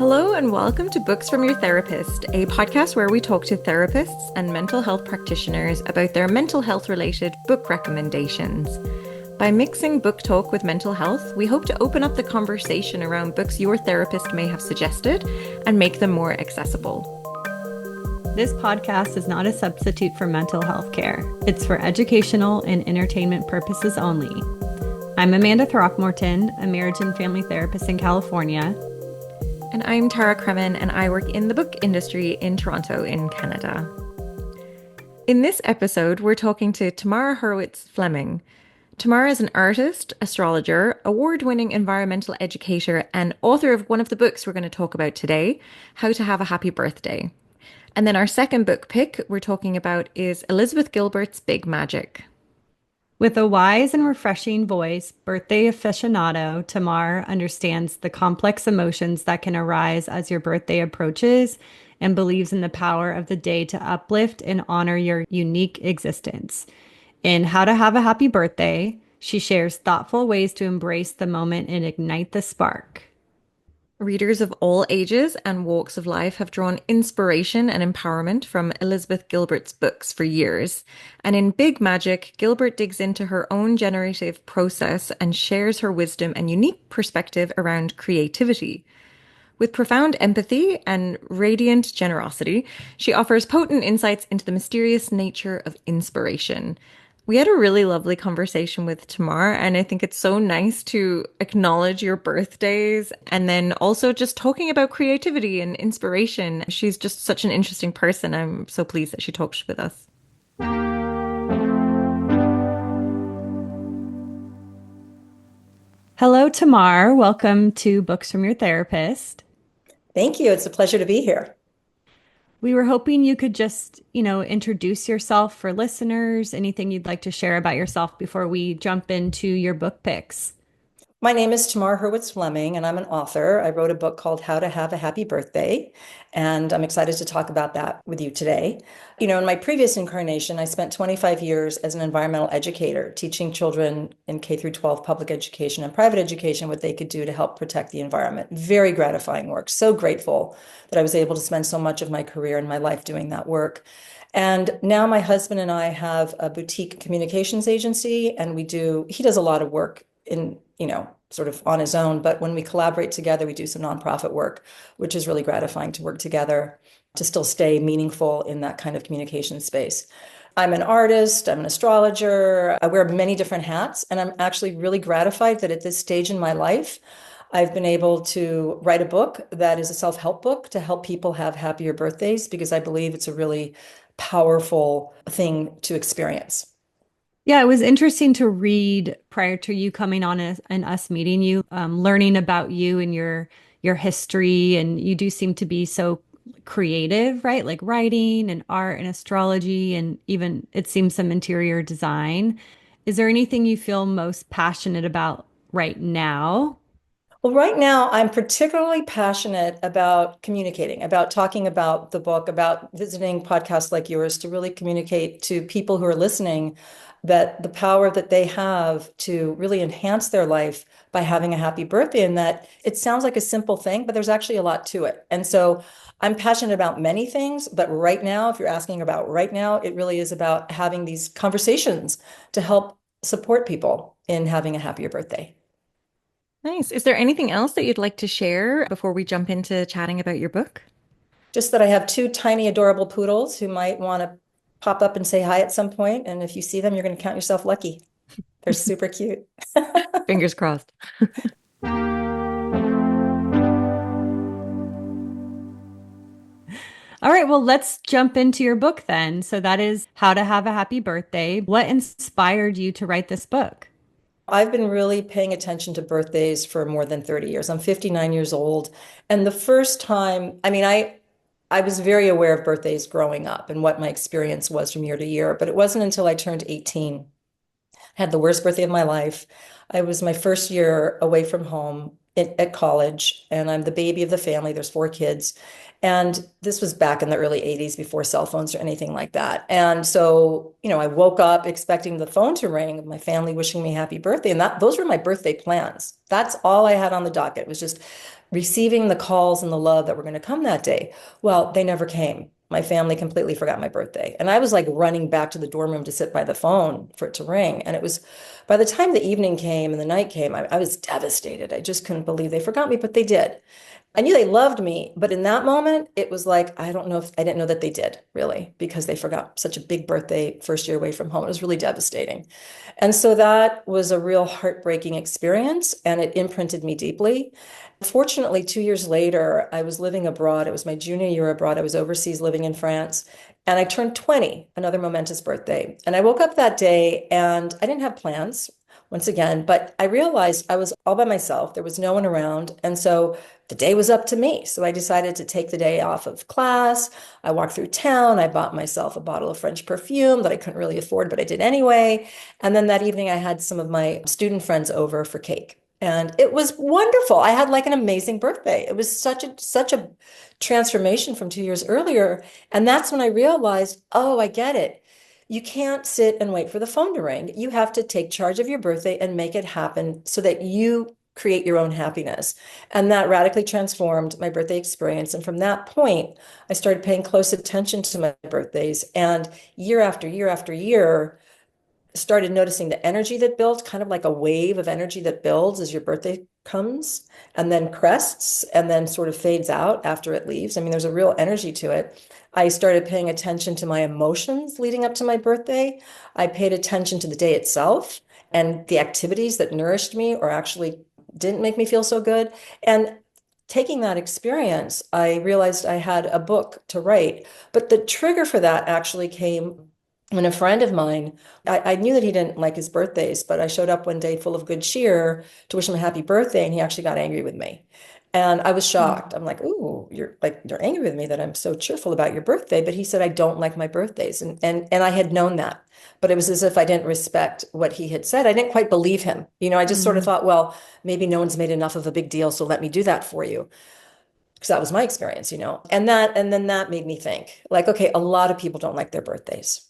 Hello and welcome to Books from Your Therapist, a podcast where we talk to therapists and mental health practitioners about their mental health related book recommendations. By mixing book talk with mental health, we hope to open up the conversation around books your therapist may have suggested and make them more accessible. This podcast is not a substitute for mental health care. It's for educational and entertainment purposes only. I'm Amanda Throckmorton, a marriage and family therapist in California. And I'm Tara Kremen, and I work in the book industry in Toronto, in Canada. In this episode, we're talking to Tamar Hurwitz-Fleming. Tamar is an artist, astrologer, award-winning environmental educator, and author of one of the books we're going to talk about today, How to Have a Happy Birthday. And then our second book pick we're talking about is Elizabeth Gilbert's Big Magic. With a wise and refreshing voice, birthday aficionado, Tamar understands the complex emotions that can arise as your birthday approaches and believes in the power of the day to uplift and honor your unique existence. In How to Have a Happy Birthday, she shares thoughtful ways to embrace the moment and ignite the spark. Readers of all ages and walks of life have drawn inspiration and empowerment from Elizabeth Gilbert's books for years. And in Big Magic, Gilbert digs into her own generative process and shares her wisdom and unique perspective around creativity. With profound empathy and radiant generosity, she offers potent insights into the mysterious nature of inspiration. We had a really lovely conversation with Tamar, and I think it's so nice to acknowledge your birthdays and then also just talking about creativity and inspiration. She's just such an interesting person. I'm so pleased that she talked with us. Hello, Tamar. Welcome to Books from Your Therapist. Thank you. It's a pleasure to be here. We were hoping you could just, introduce yourself for listeners, anything you'd like to share about yourself before we jump into your book picks. My name is Tamar Hurwitz-Fleming, and I'm an author. I wrote a book called How to Have a Happy Birthday, and I'm excited to talk about that with you today. In my previous incarnation, I spent 25 years as an environmental educator, teaching children in K through 12 public education and private education what they could do to help protect the environment. Very gratifying work. So grateful that I was able to spend so much of my career and my life doing that work. And now my husband and I have a boutique communications agency, and he does a lot of work in, sort of on his own. But when we collaborate together, we do some nonprofit work, which is really gratifying to work together to still stay meaningful in that kind of communication space. I'm an artist, I'm an astrologer, I wear many different hats, and I'm actually really gratified that at this stage in my life, I've been able to write a book that is a self-help book to help people have happier birthdays, because I believe it's a really powerful thing to experience. Yeah, it was interesting to read prior to you coming on and us meeting you, learning about you and your history. And you do seem to be so creative, right? Like writing and art and astrology, and even it seems some interior design. Is there anything you feel most passionate about right now? Well, right now, I'm particularly passionate about communicating, about talking about the book, about visiting podcasts like yours to really communicate to people who are listening that the power that they have to really enhance their life by having a happy birthday, and that it sounds like a simple thing, but there's actually a lot to it. And so I'm passionate about many things, but right now, if you're asking about right now, it really is about having these conversations to help support people in having a happier birthday. Nice. Is there anything else that you'd like to share before we jump into chatting about your book? Just that I have two tiny, adorable poodles who might want to pop up and say hi at some point. And if you see them, you're going to count yourself lucky. They're super cute. Fingers crossed. All right, well, let's jump into your book then. So that is How to Have a Happy Birthday. What inspired you to write this book? I've been really paying attention to birthdays for more than 30 years. I'm 59 years old. And the first time, I was very aware of birthdays growing up and what my experience was from year to year, but it wasn't until I turned 18. I had the worst birthday of my life. I was my first year away from home at college, and I'm the baby of the family. There's four kids. And this was back in the early 80s before cell phones or anything like that. And so, I woke up expecting the phone to ring, my family wishing me happy birthday. And those were my birthday plans. That's all I had on the docket, was just receiving the calls and the love that were going to come that day. Well, they never came. My family completely forgot my birthday. And I was like running back to the dorm room to sit by the phone for it to ring. And it was by the time the evening came and the night came, I was devastated. I just couldn't believe they forgot me, but they did. I knew they loved me, but in that moment, it was like, I don't know if I didn't know that they did really, because they forgot such a big birthday first year away from home. It was really devastating. And so that was a real heartbreaking experience, and it imprinted me deeply. Fortunately, 2 years later, I was living abroad. It was my junior year abroad. I was overseas living in France, and I turned 20, another momentous birthday. And I woke up that day and I didn't have plans once again, but I realized I was all by myself. There was no one around. And so the day was up to me. So I decided to take the day off of class. I walked through town. I bought myself a bottle of French perfume that I couldn't really afford, but I did anyway. And then that evening, I had some of my student friends over for cake. And it was wonderful. I had like an amazing birthday. It was such a transformation from 2 years earlier. And that's when I realized, oh, I get it. You can't sit and wait for the phone to ring. You have to take charge of your birthday and make it happen so that you create your own happiness. And that radically transformed my birthday experience. And from that point, I started paying close attention to my birthdays. And year after year after year, started noticing the energy that built, kind of like a wave of energy that builds as your birthday comes and then crests and then sort of fades out after it leaves. I mean, there's a real energy to it. I started paying attention to my emotions leading up to my birthday. I paid attention to the day itself and the activities that nourished me or actually didn't make me feel so good. And taking that experience, I realized I had a book to write. But the trigger for that actually came when a friend of mine, I knew that he didn't like his birthdays, but I showed up one day full of good cheer to wish him a happy birthday, and he actually got angry with me. And I was shocked. I'm like, "Ooh, you're angry with me that I'm so cheerful about your birthday." But he said, "I don't like my birthdays." And I had known that. But it was as if I didn't respect what he had said. I didn't quite believe him. I just sort of Mm. thought, well, maybe no one's made enough of a big deal, so let me do that for you. Because that was my experience. And then that made me think, like, okay, a lot of people don't like their birthdays.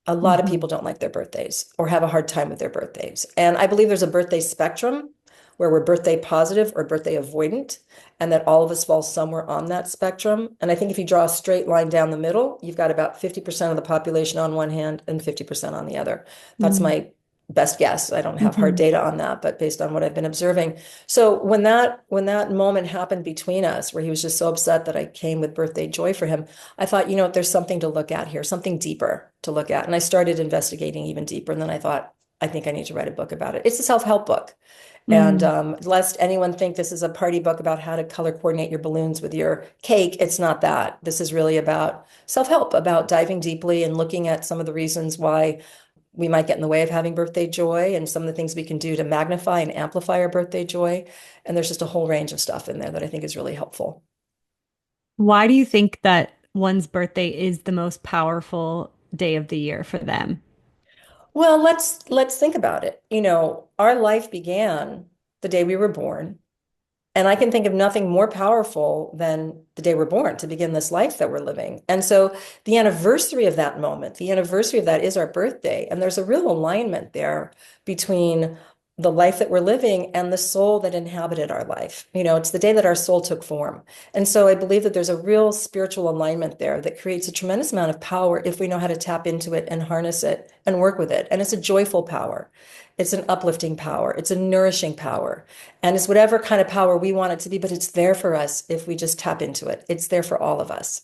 A lot of Mhm. people don't like their birthdays or have a hard time with their birthdays. And I believe there's a birthday spectrum where we're birthday positive or birthday avoidant, and that all of us fall somewhere on that spectrum. And I think if you draw a straight line down the middle, you've got about 50% of the population on one hand and 50% on the other. That's Mm. my best guess. I don't have hard Mhm. data on that, but based on what I've been observing. So when that moment happened between us, where he was just so upset that I came with birthday joy for him, I thought, there's something to look at here, something deeper to look at. And I started investigating even deeper. And then I thought, I think I need to write a book about it. It's a self-help book. And Mm. lest anyone think this is a party book about how to color coordinate your balloons with your cake, it's not that. This is really about self-help, about diving deeply and looking at some of the reasons why we might get in the way of having birthday joy and some of the things we can do to magnify and amplify our birthday joy. And there's just a whole range of stuff in there that I think is really helpful. Why do you think that one's birthday is the most powerful day of the year for them? Well, let's think about it. Our life began the day we were born. And I can think of nothing more powerful than the day we're born to begin this life that we're living. And so the anniversary of that moment, the anniversary of that is our birthday. And there's a real alignment there between the life that we're living and the soul that inhabited our life. It's the day that our soul took form. And so I believe that there's a real spiritual alignment there that creates a tremendous amount of power if we know how to tap into it and harness it and work with it. And it's a joyful power. It's an uplifting power. It's a nourishing power. And it's whatever kind of power we want it to be, but it's there for us if we just tap into it. It's there for all of us.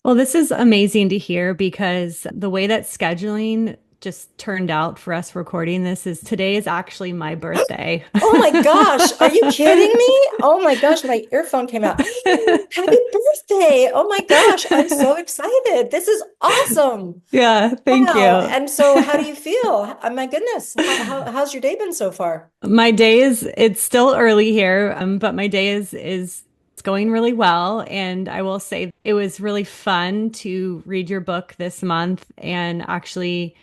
Well, this is amazing to hear because the way that scheduling just turned out for us recording this is today is actually my birthday. Oh my gosh, are you kidding me? Oh my gosh, my earphone came out. Happy birthday. Oh my gosh, I'm so excited. This is awesome. Yeah, thank Wow. you. And so how do you feel? Oh my goodness. How's your day been so far? My day is it's still early here, but my day is it's going really well. And I will say it was really fun to read your book this month and actually,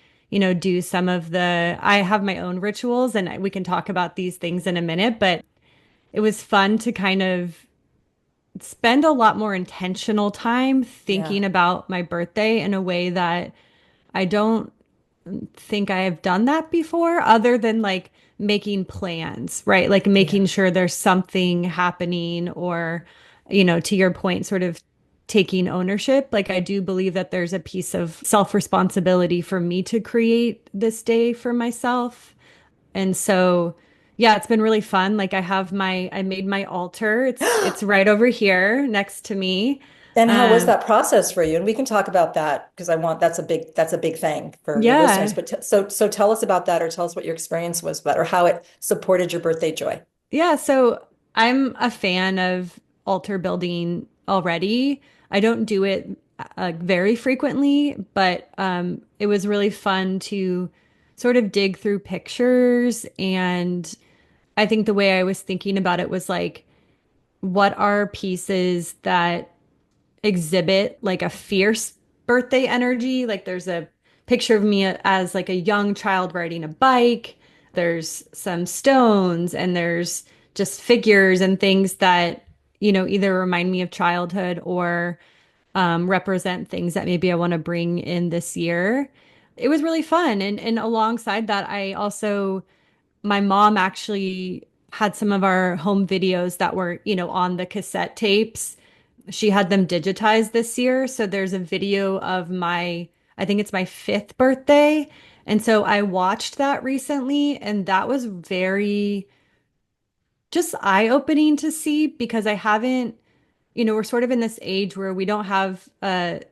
do some of the I have my own rituals and we can talk about these things in a minute, but it was fun to kind of spend a lot more intentional time Yeah. thinking about my birthday in a way that I don't think I have done that before, other than like making plans, right? Like making Yeah. sure there's something happening or, to your point, sort of taking ownership. Like I do believe that there's a piece of self-responsibility for me to create this day for myself. And so, yeah, it's been really fun. Like I made my altar. It's right over here next to me. And how was Um, that process for you? And we can talk about that because that's a big thing for your listeners. yeah. But so tell us about that, or tell us what your experience was, but or how it supported your birthday joy. Yeah, so I'm a fan of altar building already. I don't do it very frequently, but it was really fun to sort of dig through pictures. And I think the way I was thinking about it was like, what are pieces that exhibit like a fierce birthday energy? Like there's a picture of me as like a young child riding a bike. There's some stones and there's just figures and things that, either remind me of childhood or represent things that maybe I want to bring in this year. It was really fun. And alongside that, my mom actually had some of our home videos that were, on the cassette tapes. She had them digitized this year. So there's a video of I think it's my fifth birthday. And so I watched that recently, and that was very just eye-opening to see because I haven't, we're sort of in this age where we don't have a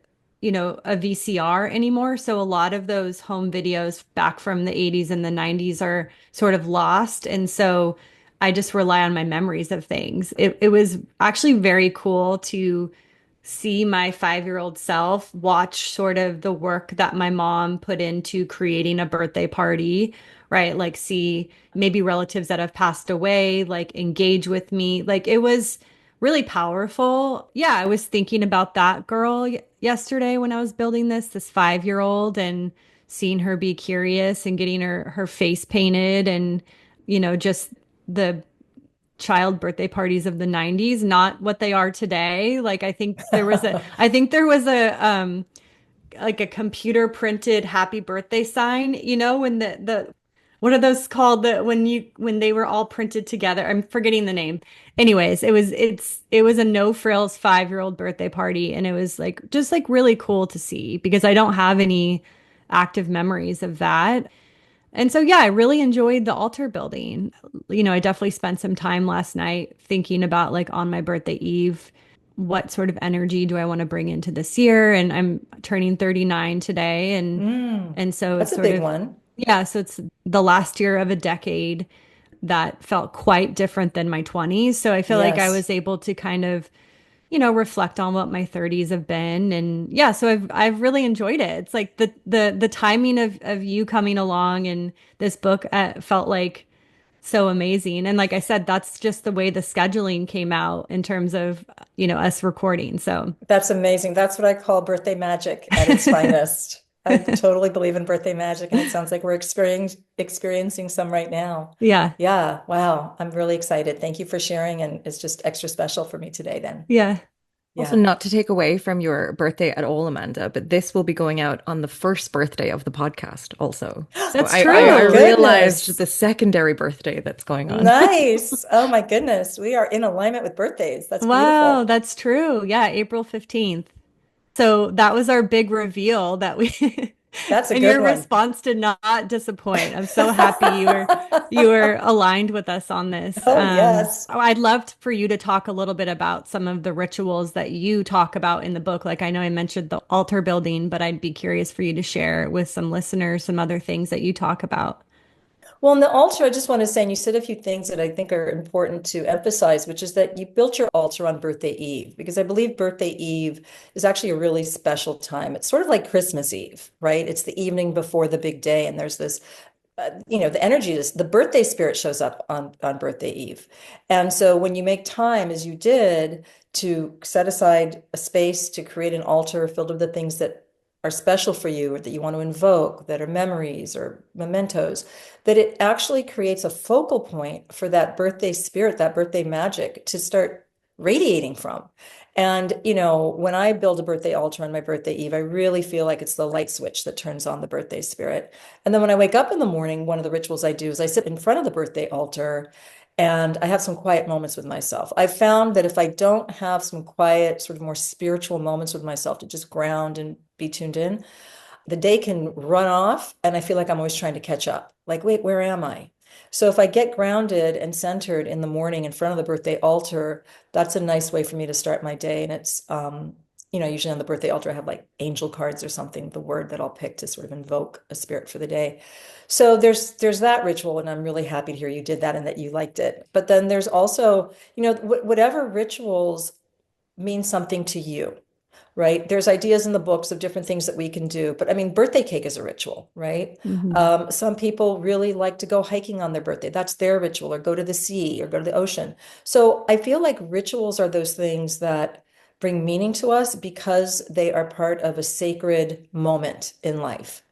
VCR anymore. So a lot of those home videos back from the 80s and the 90s are sort of lost. And so I just rely on my memories of things. It was actually very cool to see my 5-year-old self watch sort of the work that my mom put into creating a birthday party, right? Like see maybe relatives that have passed away, like engage with me. Like it was really powerful. Yeah, I was thinking about that girl yesterday when I was building this 5-year-old and seeing her be curious and getting her face painted and just the child birthday parties of the 90s, not what they are today. Like I think there was a like a computer printed happy birthday sign, when the what are those called, when they were all printed together? I'm forgetting the name. Anyways, it was a no frills 5-year-old birthday party, and it was like just like really cool to see because I don't have any active memories of that. And so, yeah, I really enjoyed the altar building. I definitely spent some time last night thinking about like on my birthday eve, what sort of energy do I want to bring into this year? And I'm turning 39 today. Mm, And so that's it's a sort big of, one. yeah, so it's the last year of a decade that felt quite different than my 20s. So I feel like I Yes. was able to kind of reflect on what my 30s have been. And yeah, so I've really enjoyed it. It's like the timing of you coming along and this book felt like so amazing. And like I said, that's just the way the scheduling came out in terms of, us recording. So That's amazing. That's what I call birthday magic at its finest. I totally believe in birthday magic, and it sounds like we're experiencing some right now. yeah, Yeah, wow. I'm really excited. Thank you for sharing, and it's just extra special for me today then. yeah, Also, Yeah. not to take away from your birthday at all, Amanda, but this will be going out on the first birthday of the podcast also. So that's Oh I my true. realized goodness. the secondary birthday that's going on. Nice. Oh my goodness. We are in alignment with birthdays. That's Wow, beautiful. that's true. Yeah, April 15th. So that was our big reveal that we That's a and good your one. response did not disappoint. I'm so happy you were aligned with us on this. Oh, yes. I'd love for you to talk a little bit about some of the rituals that you talk about in the book. Like I know I mentioned the altar building, but I'd be curious for you to share with some listeners some other things that you talk about. Well, in the altar, I just want to say, and you said a few things that I think are important to emphasize, which is that you built your altar on birthday eve, because I believe birthday eve is actually a really special time. It's sort of like Christmas Eve, right? It's the evening before the big day, and there's this the energy is the birthday spirit shows up on birthday eve. And so when you make time, as you did, to set aside a space to create an altar filled with the things that are special for you or that you want to invoke that are memories or mementos, that it actually creates a focal point for that birthday spirit, that birthday magic to start radiating from. And, when I build a birthday altar on my birthday eve, I really feel like it's the light switch that turns on the birthday spirit. And then when I wake up in the morning, one of the rituals I do is I sit in front of the birthday altar and I have some quiet moments with myself. I've found that if I don't have some quiet, sort of more spiritual moments with myself to just ground and be tuned in, the day can run off and I feel like I'm always trying to catch up. Like, wait, where am I? So if I get grounded and centered in the morning in front of the birthday altar, that's a nice way for me to start my day. And it's, usually on the birthday altar, I have like angel cards or something, the word that I'll pick to sort of invoke a spirit for the day. So there's that ritual, and I'm really happy to hear you did that and that you liked it. But then there's also, whatever rituals mean something to you, right? There's ideas in the books of different things that we can do. But I mean, birthday cake is a ritual, right? Hmm. Some people really like to go hiking on their birthday. That's their ritual, or go to the sea or go to the ocean. So I feel like rituals are those things that bring meaning to us because they are part of a sacred moment in life.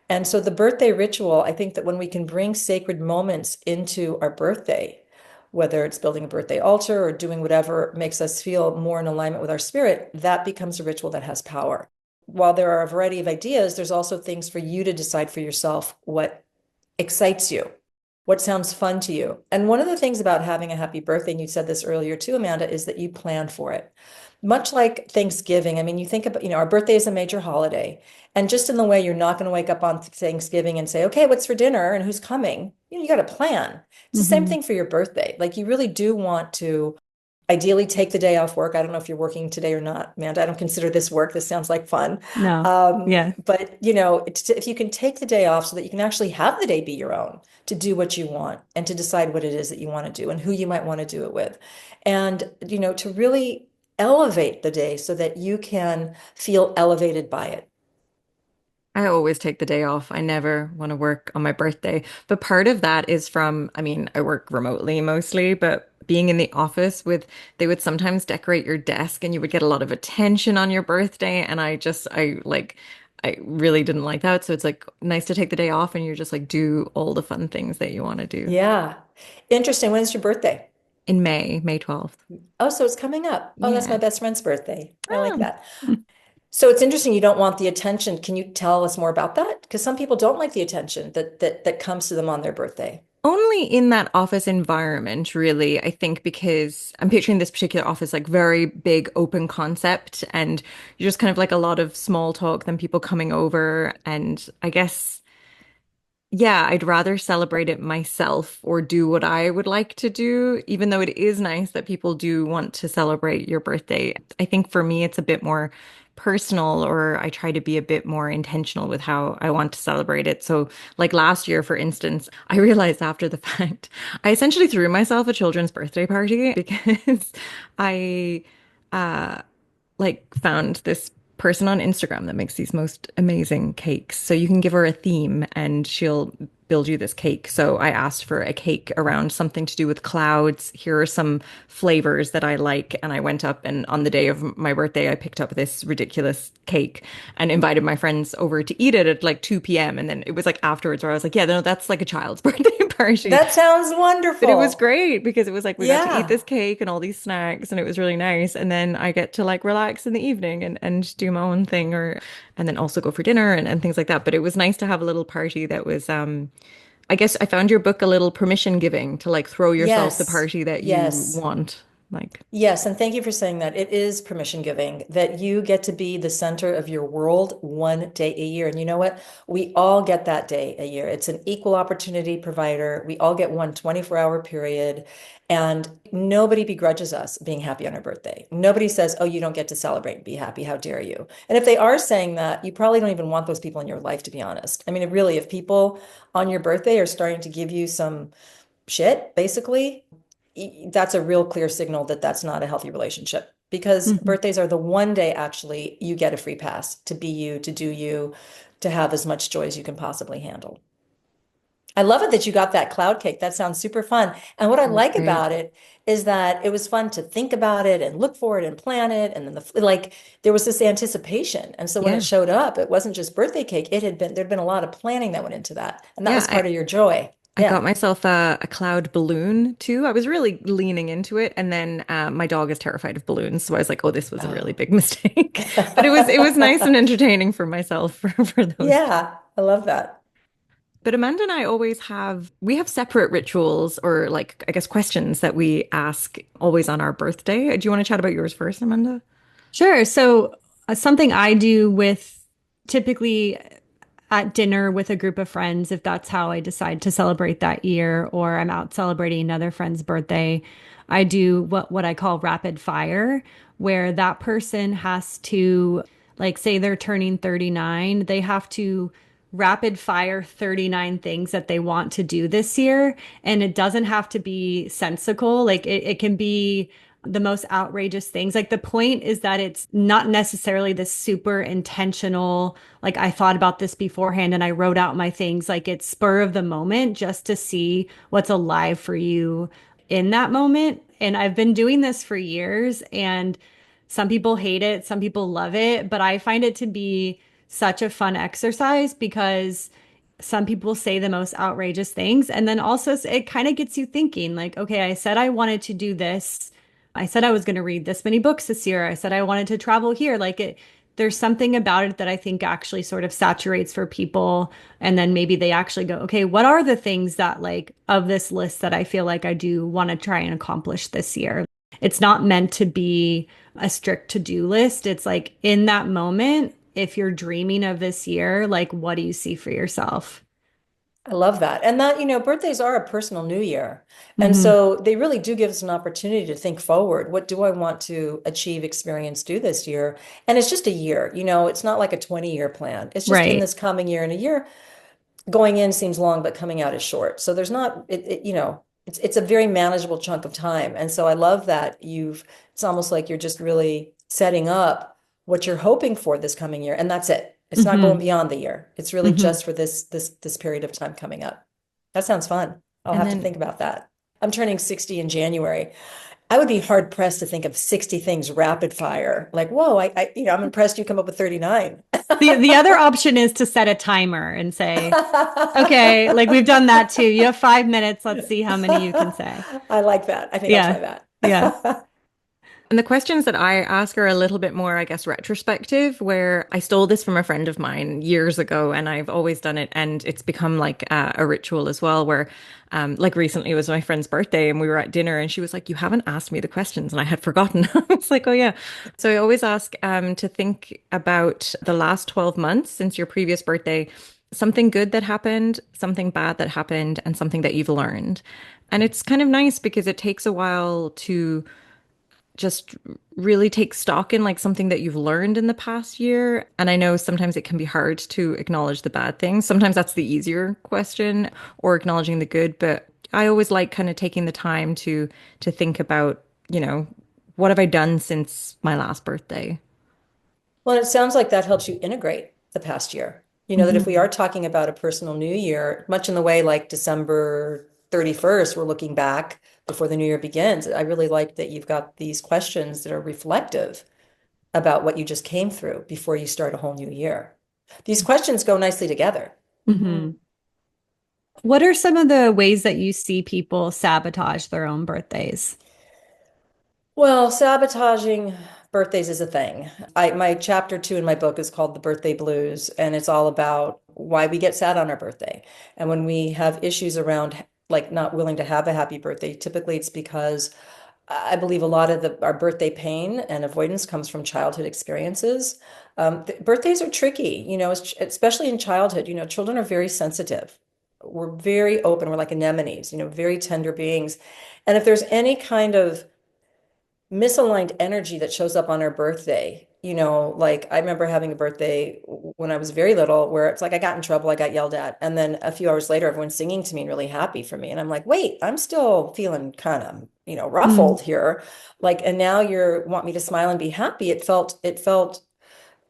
And so the birthday ritual, I think that when we can bring sacred moments into our birthday, whether it's building a birthday altar or doing whatever makes us feel more in alignment with our spirit, that becomes a ritual that has power. While there are a variety of ideas, there's also things for you to decide for yourself what excites you, what sounds fun to you. And one of the things about having a happy birthday, and you said this earlier too, Amanda, is that you plan for it. Much like Thanksgiving, I mean, you think about, our birthday is a major holiday. And just in the way you're not going to wake up on Thanksgiving and say, okay, what's for dinner and who's coming? You got to plan. It's the same Hmm. thing for your birthday. Like you really do want to ideally take the day off work. I don't know if you're working today or not, Amanda. I don't consider this work. This sounds like fun. No. Yeah. But if you can take the day off so that you can actually have the day be your own to do what you want and to decide what it is that you want to do and who you might want to do it with. And, to really elevate the day so that you can feel elevated by it. I always take the day off. I never want to work on my birthday. But part of that is from, I mean, I work remotely mostly, but being in the office they would sometimes decorate your desk and you would get a lot of attention on your birthday. And I really didn't like that. So it's like nice to take the day off and you're just like do all the fun things that you want to do. Yeah. Interesting. When is your birthday? In May, May 12th. Oh, so it's coming up. Oh, that's my Yeah. best friend's birthday. I like Oh. that. So it's interesting you don't want the attention. Can you tell us more about that? Because some people don't like the attention that comes to them on their birthday. Only in that office environment, really, I think, because I'm picturing this particular office like very big open concept, and you're just kind of like a lot of small talk than people coming over. And I guess, yeah, I'd rather celebrate it myself or do what I would like to do, even though it is nice that people do want to celebrate your birthday. I think for me, it's a bit more personal, or I try to be a bit more intentional with how I want to celebrate it. So, like last year, for instance, I realized after the fact, I essentially threw myself a children's birthday party because I found this person on Instagram that makes these most amazing cakes. So you can give her a theme and she'll build you this cake. So I asked for a cake around something to do with clouds. Here are some flavors that I like. And I went up and on the day of my birthday, I picked up this ridiculous cake and invited my friends over to eat it at like 2 p.m. And then it was like afterwards where I was like, yeah, no, that's like a child's birthday party. That sounds But it was wonderful. great because it was like we got to eat Yeah. this cake and all these snacks and it was really nice. And then I get to like relax in the evening and do my own thing or and then also go for dinner and things like that. But it was nice to have a little party that was I guess I found your book a little permission giving to like throw yourself the Yes. party that you Yes. want. Like, Yes, and thank you for saying that. It is permission giving that you get to be the center of your world one day a year. And you know what? We all get that day a year. It's an equal opportunity provider. We all get one 24-hour period, and nobody begrudges us being happy on our birthday. Nobody says, "Oh, you don't get to celebrate and be happy. How dare you?" And if they are saying that, you probably don't even want those people in your life, to be honest. I mean, really, if people on your birthday are starting to give you some shit, basically, that's a real clear signal that that's not a healthy relationship because Mhm. birthdays are the one day actually you get a free pass to be you, to do you, to have as much joy as you can possibly handle. I love it that you got that cloud cake. That sounds super fun. And what I It was like great. about it is that it was fun to think about it and look for it and plan it. And then like there was this anticipation. And so when it Yeah. showed up, it wasn't just birthday cake. There'd been a lot of planning that went into that. And that Yeah. was part of your joy. I got Yeah. myself a cloud balloon too. I was really leaning into it, and then my dog is terrified of balloons, so I was like, "Oh, this was a really Oh. big mistake." But it was nice and entertaining for myself for those. Yeah, I love that. But Amanda and I always we have separate rituals or like I guess questions that we ask always on our birthday. Do you want to chat about yours first, Amanda? Sure. So, something I do with typically at dinner with a group of friends, if that's how I decide to celebrate that year, or I'm out celebrating another friend's birthday, I do what I call rapid fire, where that person has to, like, say they're turning 39, they have to rapid fire 39 things that they want to do this year. And it doesn't have to be sensical. Like it can be the most outrageous things. Like the point is that it's not necessarily this super intentional, like I thought about this beforehand and I wrote out my things. Like it's spur of the moment just to see what's alive for you in that moment. And I've been doing this for years and some people hate it, some people love it, but I find it to be such a fun exercise because some people say the most outrageous things. And then also it kind of gets you thinking like, okay, I said I wanted to do this. I said I was going to read this many books this year. I said I wanted to travel here. There's something about it that I think actually sort of saturates for people. And then maybe they actually go, okay, what are the things that like of this list that I feel like I do want to try and accomplish this year? It's not meant to be a strict to-do list. It's like in that moment, if you're dreaming of this year, like what do you see for yourself? I love that. And that, birthdays are a personal new year. And Hmm. so they really do give us an opportunity to think forward. What do I want to achieve, experience, do this year? And it's just a year, it's not like a 20-year plan. It's just in Right. this coming year. And a year going in seems long, but coming out is short. So there's not, it's a very manageable chunk of time. And so I love that it's almost like you're just really setting up what you're hoping for this coming year. And that's it. It's not going Hmm. beyond the year. It's really Hmm. just for this period of time coming up. That sounds fun. I'll And have to then think about that. I'm turning 60 in January. I would be hard pressed to think of 60 things rapid fire. Like, whoa, I'm impressed you come up with 39. The other option is to set a timer and say, okay, like we've done that too. You have 5 minutes. Let's see how many you can say. I like that. I think I'll try Yeah. Yeah. that. And the questions that I ask are a little bit more, I guess, retrospective, where I stole this from a friend of mine years ago, and I've always done it, and it's become like a ritual as well. Where, like recently, it was my friend's birthday, and we were at dinner, and she was like, "You haven't asked me the questions," and I had forgotten. I was like, "Oh yeah." So I always ask to think about the last 12 months since your previous birthday, something good that happened, something bad that happened, and something that you've learned. And it's kind of nice because it takes a while to just really take stock in like something that you've learned in the past year. And I know sometimes it can be hard to acknowledge the bad things. Sometimes that's the easier question or acknowledging the good, but I always like kind of taking the time to think about, what have I done since my last birthday? Well, it sounds like that helps you integrate the past year. That if we Hmm. are talking about a personal new year, much in the way like December 31st, we're looking back before the new year begins. I really like that you've got these questions that are reflective about what you just came through before you start a whole new year. These questions go nicely together. Hmm. What are some of the ways that you see people sabotage their own birthdays? Well, sabotaging birthdays is a thing. My chapter 2 in my book is called The Birthday Blues, and it's all about why we get sad on our birthday. And when we have issues around like not willing to have a happy birthday, typically it's because I believe a lot of our birthday pain and avoidance comes from childhood experiences. Birthdays are tricky, especially in childhood. Children are very sensitive. We're very open. We're like anemones, very tender beings. And if there's any kind of misaligned energy that shows up on our birthday. Like I remember having a birthday when I was very little where it's like I got in trouble, I got yelled at. And then a few hours later, everyone's singing to me and really happy for me. And I'm like, wait, I'm still feeling kind of, Mm. ruffled here. Like, and now you're want me to smile and be happy. It felt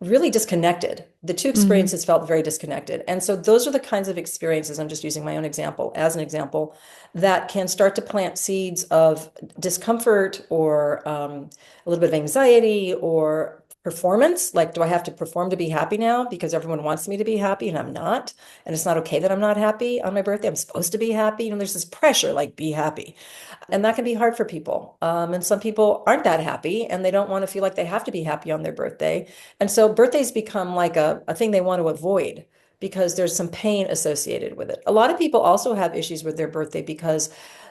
really disconnected. The two Hmm. experiences felt very disconnected. And so those are the kinds of experiences, I'm just using my own example as an example, that can start to plant seeds of discomfort or a little bit of anxiety or performance. Like, do I have to perform to be happy now because everyone wants me to be happy and I'm not? And it's not okay that I'm not happy on my birthday. I'm supposed to be happy. There's this pressure, like, be happy. And that can be hard for people. And some people aren't that happy and they don't want to feel like they have to be happy on their birthday. And so birthdays become like a thing they want to avoid because there's some pain associated with it. A lot of people also have issues with their birthday because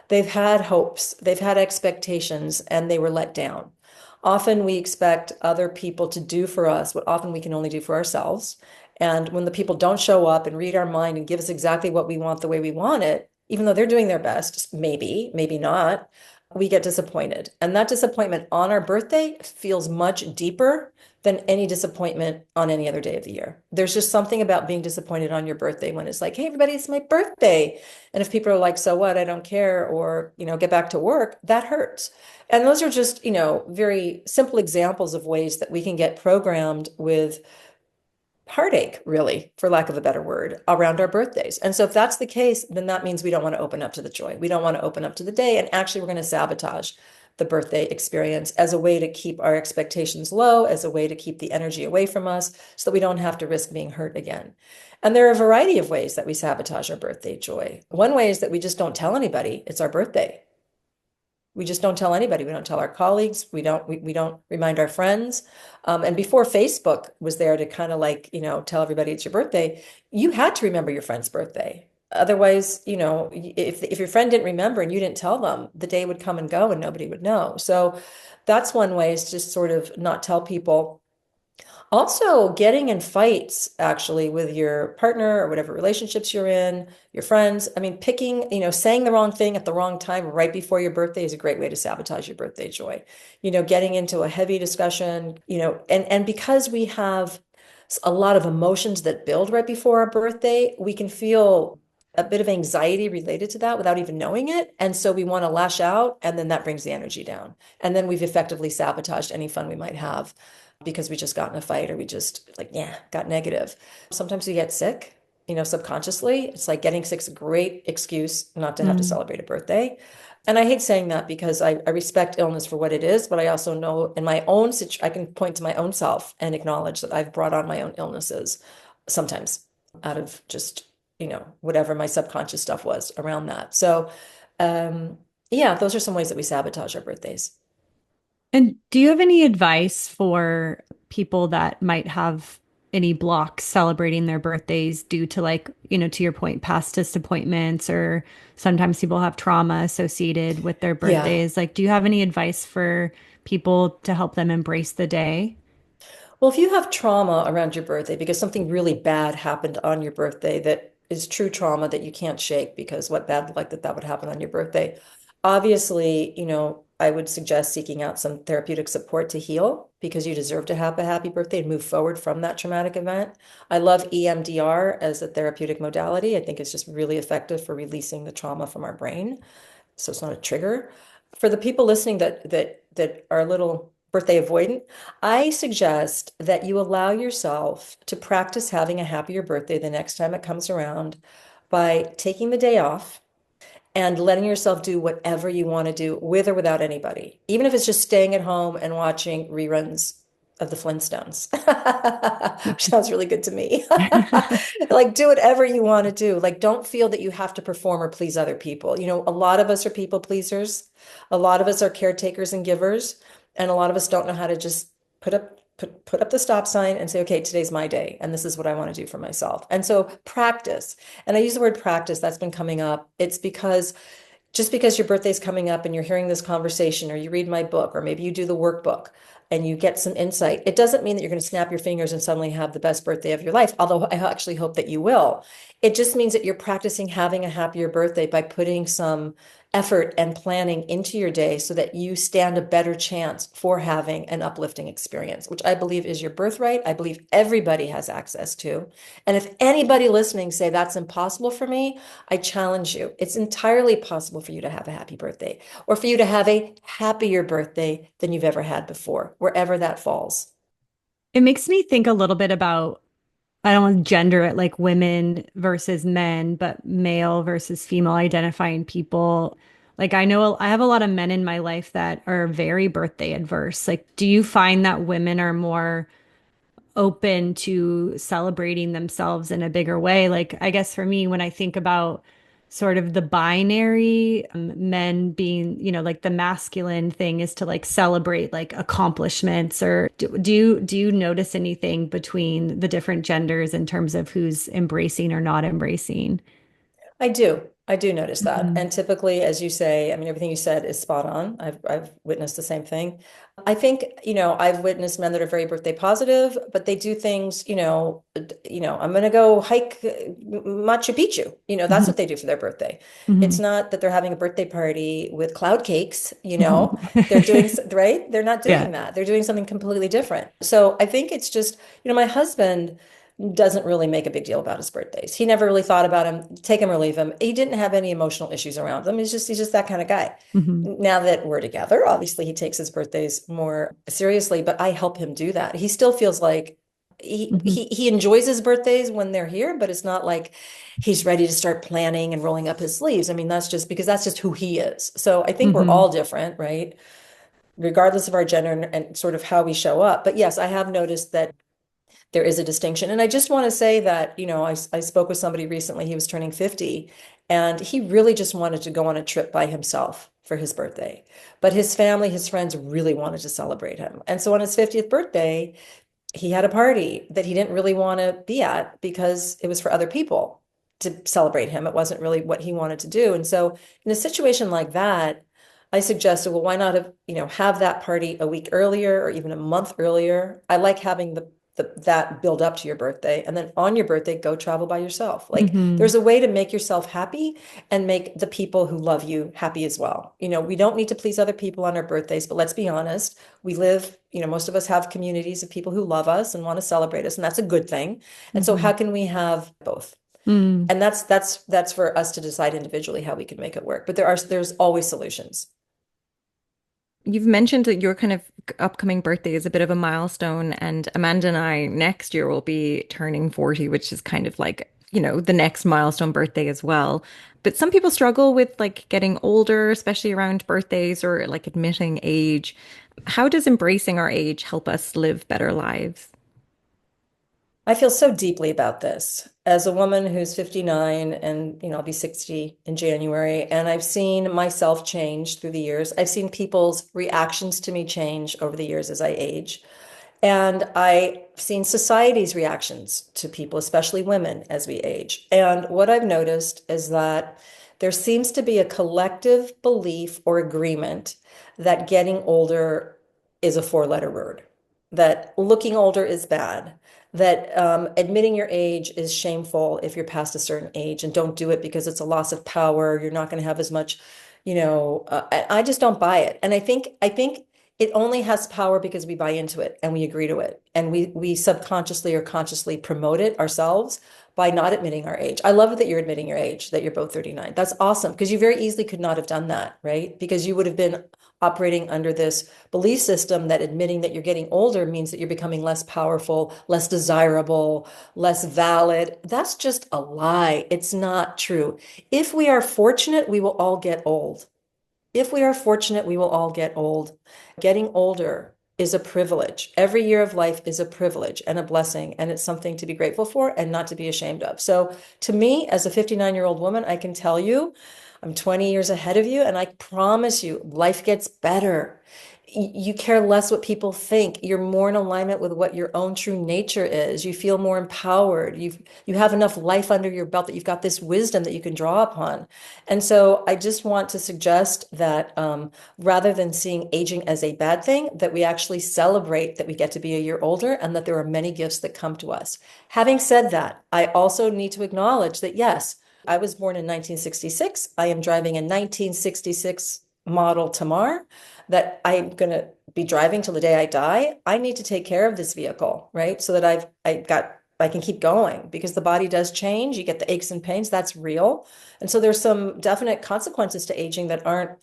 they've had hopes, they've had expectations, and they were let down. Often we expect other people to do for us what often we can only do for ourselves. And when the people don't show up and read our mind and give us exactly what we want the way we want it, even though they're doing their best, maybe, maybe not, we get disappointed. And that disappointment on our birthday feels much deeper than any disappointment on any other day of the year. There's just something about being disappointed on your birthday when it's like, hey, everybody, it's my birthday. And if people are like, so what? I don't care, or, get back to work, that hurts. And those are just, very simple examples of ways that we can get programmed with heartache, really, for lack of a better word, around our birthdays. And so if that's the case, then that means we don't want to open up to the joy. We don't want to open up to the day. And actually, we're going to sabotage the birthday experience as a way to keep our expectations low, as a way to keep the energy away from us so that we don't have to risk being hurt again. And there are a variety of ways that we sabotage our birthday joy. One way is that we just don't tell anybody it's our birthday. We just don't tell anybody. We don't tell our colleagues. We don't remind our friends. And before Facebook was there to kind of like, tell everybody it's your birthday, you had to remember your friend's birthday. Otherwise, if your friend didn't remember and you didn't tell them, the day would come and go and nobody would know. So that's one way, is just sort of not tell people. Also, getting in fights actually with your partner or whatever relationships you're in, your friends. I mean, picking, saying the wrong thing at the wrong time right before your birthday is a great way to sabotage your birthday joy. Getting into a heavy discussion, and because we have a lot of emotions that build right before our birthday, we can feel a bit of anxiety related to that without even knowing it. And so we want to lash out, and then that brings the energy down. And then we've effectively sabotaged any fun we might have because we just got in a fight or we just like, yeah, got negative. Sometimes we get sick, subconsciously. It's like getting sick's a great excuse not to have to Mm. celebrate a birthday. And I hate saying that because I respect illness for what it is, but I also know in my own situation, I can point to my own self and acknowledge that I've brought on my own illnesses sometimes out of just, whatever my subconscious stuff was around that. So, yeah, those are some ways that we sabotage our birthdays. And do you have any advice for people that might have any blocks celebrating their birthdays due to, like, to your point, past disappointments, or sometimes people have trauma associated with their Yeah. birthdays? Like, do you have any advice for people to help them embrace the day? Well, if you have trauma around your birthday because something really bad happened on your birthday that is true trauma that you can't shake, because what bad luck that would happen on your birthday. Obviously, I would suggest seeking out some therapeutic support to heal, because you deserve to have a happy birthday and move forward from that traumatic event. I love EMDR as a therapeutic modality. I think it's just really effective for releasing the trauma from our brain, so it's not a trigger. For the people listening that are a little birthday avoidant, I suggest that you allow yourself to practice having a happier birthday the next time it comes around by taking the day off and letting yourself do whatever you want to do with or without anybody, even if it's just staying at home and watching reruns of the Flintstones, which sounds really good to me. Like, do whatever you want to do. Like, don't feel that you have to perform or please other people. A lot of us are people pleasers. A lot of us are caretakers and givers. And a lot of us don't know how to just put up the stop sign and say, okay, today's my day, and this is what I want to do for myself. And so practice. And I use the word practice, that's been coming up. It's because just because your birthday's coming up and you're hearing this conversation, or you read my book, or maybe you do the workbook and you get some insight, it doesn't mean that you're going to snap your fingers and suddenly have the best birthday of your life, although I actually hope that you will. It just means that you're practicing having a happier birthday by putting some effort and planning into your day so that you stand a better chance for having an uplifting experience, which I believe is your birthright. I believe everybody has access to. And if anybody listening say that's impossible for me, I challenge you. It's entirely possible for you to have a happy birthday, or for you to have a happier birthday than you've ever had before, wherever that falls. It makes me think a little bit about, I don't want to gender it like women versus men, but male versus female identifying people. Like I know I have a lot of men in my life that are very birthday adverse. Like, do you find that women are more open to celebrating themselves in a bigger way? Like, I guess for me, when I think about sort of the binary, men being, like the masculine thing is to like celebrate like accomplishments, or do you notice anything between the different genders in terms of who's embracing or not embracing? I do. I do notice that. Mhm. And typically, as you say, I mean, everything you said is spot on. I've witnessed the same thing. I think, I've witnessed men that are very birthday positive, but they do things, I'm going to go hike Machu Picchu. That's Mhm. what they do for their birthday. It's Mhm. not that they're having a birthday party with cloud cakes. They're doing, right? They're not Yeah. doing that. They're doing something completely different. So I think it's just, my husband doesn't really make a big deal about his birthdays. He never really thought about him, take him or leave him. He didn't have any emotional issues around them. He's just that kind of guy. Mhm. Now that we're together, obviously he takes his birthdays more seriously, but I help him do that. He still feels like he Mhm. he he enjoys his birthdays when they're here, but it's not like he's ready to start planning and rolling up his sleeves. I mean, that's just because that's just who he is. So I think we're Mhm. all different, right? Regardless of our gender and sort of how we show up. But yes, I have noticed that there is a distinction. And I just want to say that, I spoke with somebody recently, he was turning 50, and he really just wanted to go on a trip by himself for his birthday. But his family, his friends really wanted to celebrate him. And so on his 50th birthday, he had a party that he didn't really want to be at because it was for other people to celebrate him. It wasn't really what he wanted to do. And so in a situation like that, I suggested, well, why not have that party a week earlier or even a month earlier? I like having that build up to your birthday. And then on your birthday, go travel by yourself. Like Mhm. there's a way to make yourself happy and make the people who love you happy as well. We don't need to please other people on our birthdays, but let's be honest, we live, most of us have communities of people who love us and want to celebrate us, and that's a good thing. And so how Mhm. can we have both? Mm. And that's for us to decide individually how we can make it work. But there's always solutions. You've mentioned that your kind of upcoming birthday is a bit of a milestone, and Amanda and I next year will be turning 40, which is kind of like, the next milestone birthday as well. But some people struggle with like getting older, especially around birthdays or like admitting age. How does embracing our age help us live better lives? I feel so deeply about this as a woman who's 59 and I'll be 60 in January, and I've seen myself change through the years. I've seen people's reactions to me change over the years as I age. And I've seen society's reactions to people, especially women, as we age. And what I've noticed is that there seems to be a collective belief or agreement that getting older is a four-letter word, that looking older is bad, that admitting your age is shameful if you're past a certain age, and don't do it because it's a loss of power. You're not going to have as much, I just don't buy it. And I think it only has power because we buy into it and we agree to it. And we subconsciously or consciously promote it ourselves by not admitting our age. I love it that you're admitting your age, that you're both 39. That's awesome because you very easily could not have done that, right? Because you would have been operating under this belief system that admitting that you're getting older means that you're becoming less powerful, less desirable, less valid. That's just a lie. It's not true. If we are fortunate, we will all get old. If we are fortunate, we will all get old. Getting older is a privilege. Every year of life is a privilege and a blessing, and it's something to be grateful for and not to be ashamed of. So, to me, as a 59-year-old woman, I can tell you I'm 20 years ahead of you, and I promise you, life gets better. You care less what people think. You're more in alignment with what your own true nature is. You feel more empowered. You have enough life under your belt that you've got this wisdom that you can draw upon. And so I just want to suggest that rather than seeing aging as a bad thing, that we actually celebrate that we get to be a year older and that there are many gifts that come to us. Having said that, I also need to acknowledge that, yes, I was born in 1966. I am driving a 1966 model Tamar that I'm going to be driving till the day I die. I need to take care of this vehicle, right? So that I can keep going because the body does change. You get the aches and pains. That's real. And so there's some definite consequences to aging that aren't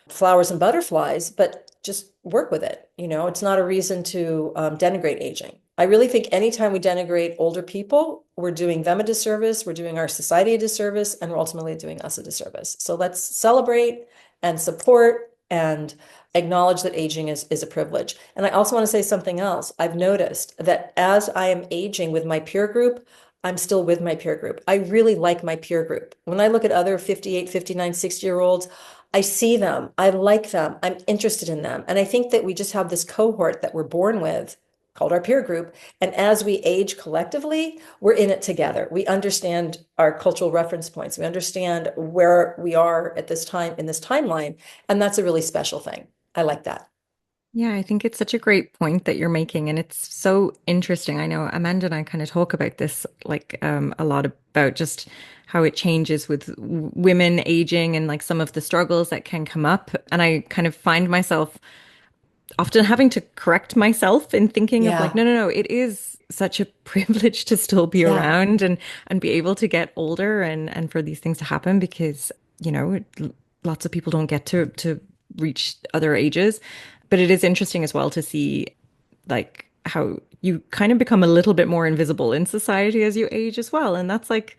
flowers and butterflies, but just work with it. It's not a reason to denigrate aging. I really think anytime we denigrate older people, we're doing them a disservice, we're doing our society a disservice, and we're ultimately doing us a disservice. So let's celebrate and support and acknowledge that aging is a privilege. And I also want to say something else. I've noticed that as I am aging with my peer group, I'm still with my peer group. I really like my peer group. When I look at other 58, 59, 60-year-olds, I see them, I like them, I'm interested in them. And I think that we just have this cohort that we're born with called our peer group. And as we age collectively, we're in it together. We understand our cultural reference points. We understand where we are at this time in this timeline. And that's a really special thing. I like that. Yeah, I think it's such a great point that you're making, and it's so interesting. I know Amanda and I kind of talk about this like a lot about just how it changes with women aging and like some of the struggles that can come up. And I kind of find myself often having to correct myself in thinking of like, Yeah. no, no, no, it is such a privilege to still be Yeah. around and be able to get older and for these things to happen because, lots of people don't get to reach other ages. But it is interesting as well to see like how you kind of become a little bit more invisible in society as you age as well. And that's like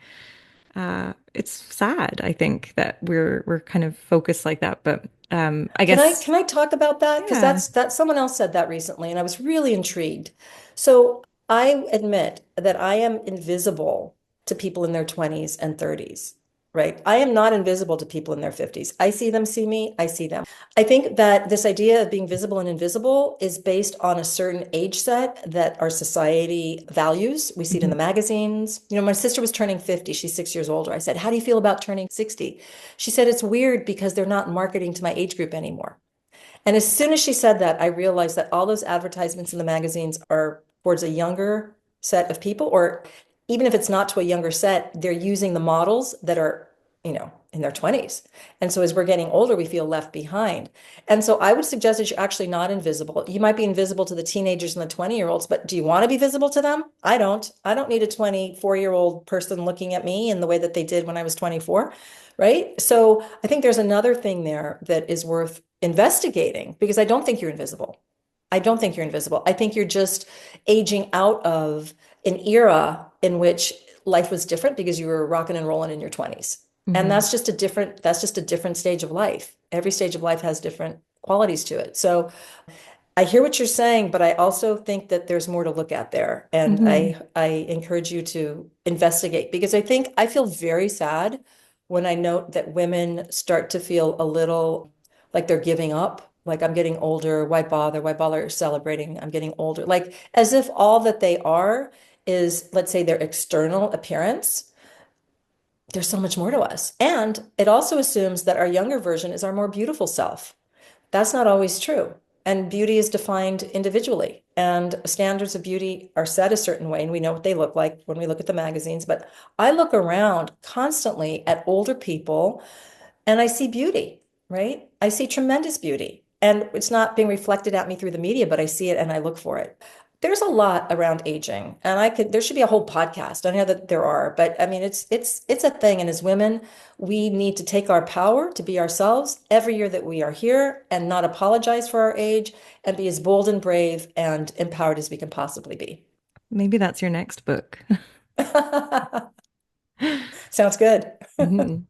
it's sad, I think, that we're kind of focused like that. But I Can I guess can I talk about that? Because yeah. that's someone else said that recently, and I was really intrigued. So I admit that I am invisible to people in their 20s and 30s, right? I am not invisible to people in their 50s. I see them see me, I see them. I think that this idea of being visible and invisible is based on a certain age set that our society values. We see it in Mhm. the magazines. My sister was turning 50. She's 6 years older. I said, "How do you feel about turning 60?" She said, "It's weird because they're not marketing to my age group anymore." And as soon as she said that, I realized that all those advertisements in the magazines are towards a younger set of people, or even if it's not to a younger set, they're using the models that are, in their 20s. And so as we're getting older, we feel left behind. And so I would suggest that you're actually not invisible. You might be invisible to the teenagers and the 20-year-olds, but do you want to be visible to them? I don't. I don't need a 24-year-old person looking at me in the way that they did when I was 24, right? So I think there's another thing there that is worth investigating because I don't think you're invisible. I don't think you're invisible. I think you're just aging out of an era in which life was different because you were rocking and rolling in your 20s. And Mhm. that's just a different stage of life. Every stage of life has different qualities to it. So I hear what you're saying, but I also think that there's more to look at there. And Mhm. I encourage you to investigate because I feel very sad when I note that women start to feel a little like they're giving up. Like I'm getting older. Why bother? Why bother celebrating? I'm getting older. Like as if all that they are is, let's say, their external appearance. There's so much more to us. And it also assumes that our younger version is our more beautiful self. That's not always true. And beauty is defined individually. And standards of beauty are set a certain way, and we know what they look like when we look at the magazines. But I look around constantly at older people and I see beauty, right? I see tremendous beauty. And it's not being reflected at me through the media, but I see it and I look for it. There's a lot around aging, and there should be a whole podcast. I know that there are, but I mean it's a thing. And as women, we need to take our power to be ourselves every year that we are here and not apologize for our age and be as bold and brave and empowered as we can possibly be. Maybe that's your next book. Sounds good. Mhm.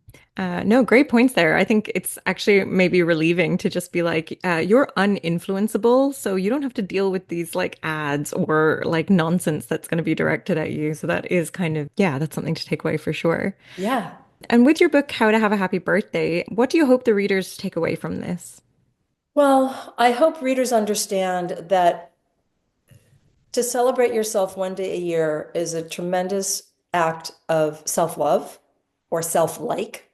No, great points there. I think it's actually maybe relieving to just be like, you're uninfluenceable, so you don't have to deal with these like ads or like nonsense that's going to be directed at you. So that is kind of, yeah, that's something to take away for sure. Yeah. And with your book, How to Have a Happy Birthday, what do you hope the readers take away from this? Well, I hope readers understand that to celebrate yourself one day a year is a tremendous act of self-love or self-like,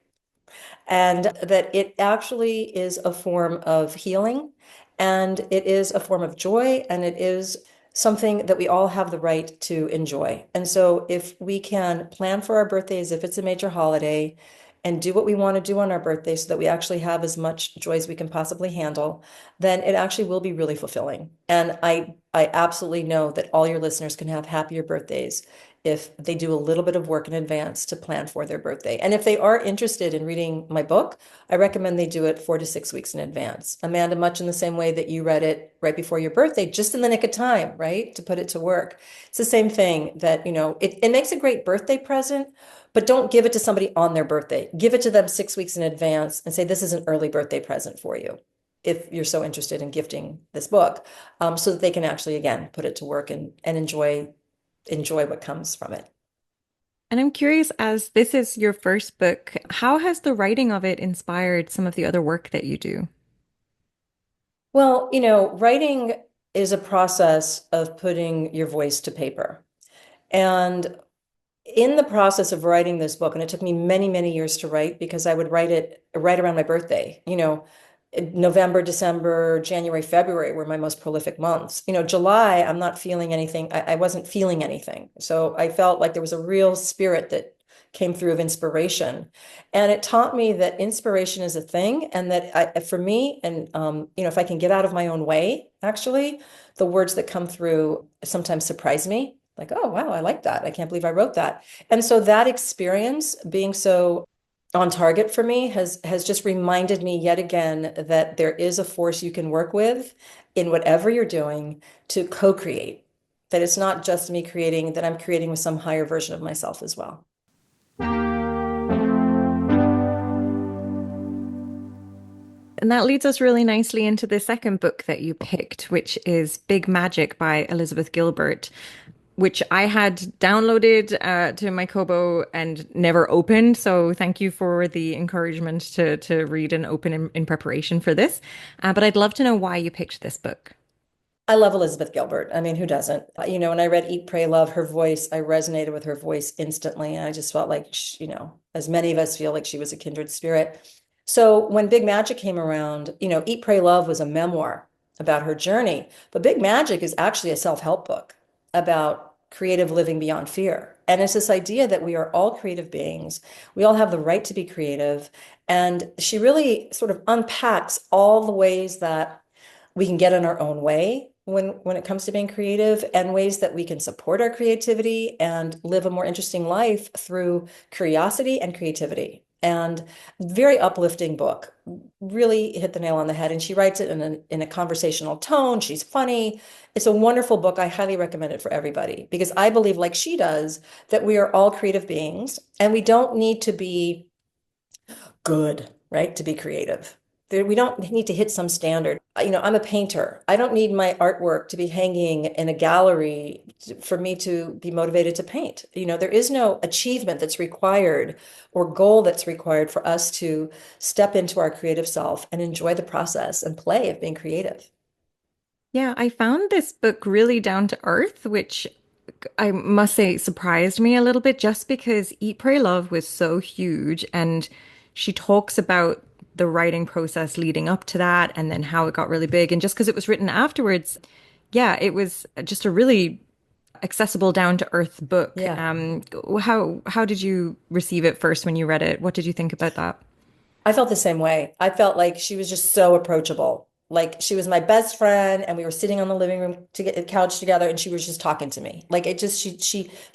and that it actually is a form of healing, and it is a form of joy, and it is something that we all have the right to enjoy. And so if we can plan for our birthday as if it's a major holiday and do what we want to do on our birthday so that we actually have as much joy as we can possibly handle, then it actually will be really fulfilling. And I absolutely know that all your listeners can have happier birthdays if they do a little bit of work in advance to plan for their birthday. And if they are interested in reading my book, I recommend they do it 4 to 6 weeks in advance. Amanda, much in the same way that you read it right before your birthday, just in the nick of time, right? To put it to work. It's the same thing that, it makes a great birthday present, but don't give it to somebody on their birthday. Give it to them 6 weeks in advance and say, this is an early birthday present for you, if you're so interested in gifting this book, so that they can actually, again, put it to work and enjoy what comes from it. And I'm curious, as this is your first book, how has the writing of it inspired some of the other work that you do? Well, writing is a process of putting your voice to paper. And in the process of writing this book, and it took me many, many years to write because I would write it right around my birthday. November, December, January, February were my most prolific months. July, I'm not feeling anything. I wasn't feeling anything. So I felt like there was a real spirit that came through of inspiration. And it taught me that inspiration is a thing, and that for me, and if I can get out of my own way, actually, the words that come through sometimes surprise me. Like, oh, wow, I like that. I can't believe I wrote that. And so that experience being so on target for me has just reminded me yet again that there is a force you can work with in whatever you're doing to co-create. That it's not just me creating, that I'm creating with some higher version of myself as well. And that leads us really nicely into the second book that you picked, which is Big Magic by Elizabeth Gilbert, which I had downloaded to my Kobo and never opened. So thank you for the encouragement to read and open in preparation for this. But I'd love to know why you picked this book. I love Elizabeth Gilbert. I mean, who doesn't? When I read Eat, Pray, Love, her voice, I resonated with her voice instantly. And I just felt like, as many of us feel like she was a kindred spirit. So when Big Magic came around, Eat, Pray, Love was a memoir about her journey. But Big Magic is actually a self-help book about creative living beyond fear. And it's this idea that we are all creative beings. We all have the right to be creative. And she really sort of unpacks all the ways that we can get in our own way when it comes to being creative, and ways that we can support our creativity and live a more interesting life through curiosity and creativity. And very uplifting book, really hit the nail on the head. And she writes it in a conversational tone. She's funny. It's a wonderful book. I highly recommend it for everybody because I believe, like she does, that we are all creative beings and we don't need to be good, right, to be creative. We don't need to hit some standard. I'm a painter. I don't need my artwork to be hanging in a gallery for me to be motivated to paint. There is no achievement that's required or goal that's required for us to step into our creative self and enjoy the process and play of being creative. Yeah, I found this book really down to earth, which I must say surprised me a little bit just because Eat, Pray, Love was so huge. And she talks about the writing process leading up to that and then how it got really big. And just because it was written afterwards, yeah, it was just a really accessible, down to earth book. Yeah. How did you receive it first when you read it? What did you think about that? I felt the same way. I felt like she was just so approachable. Like she was my best friend and we were sitting on the living room to get a couch together and she was just talking to me. Like it just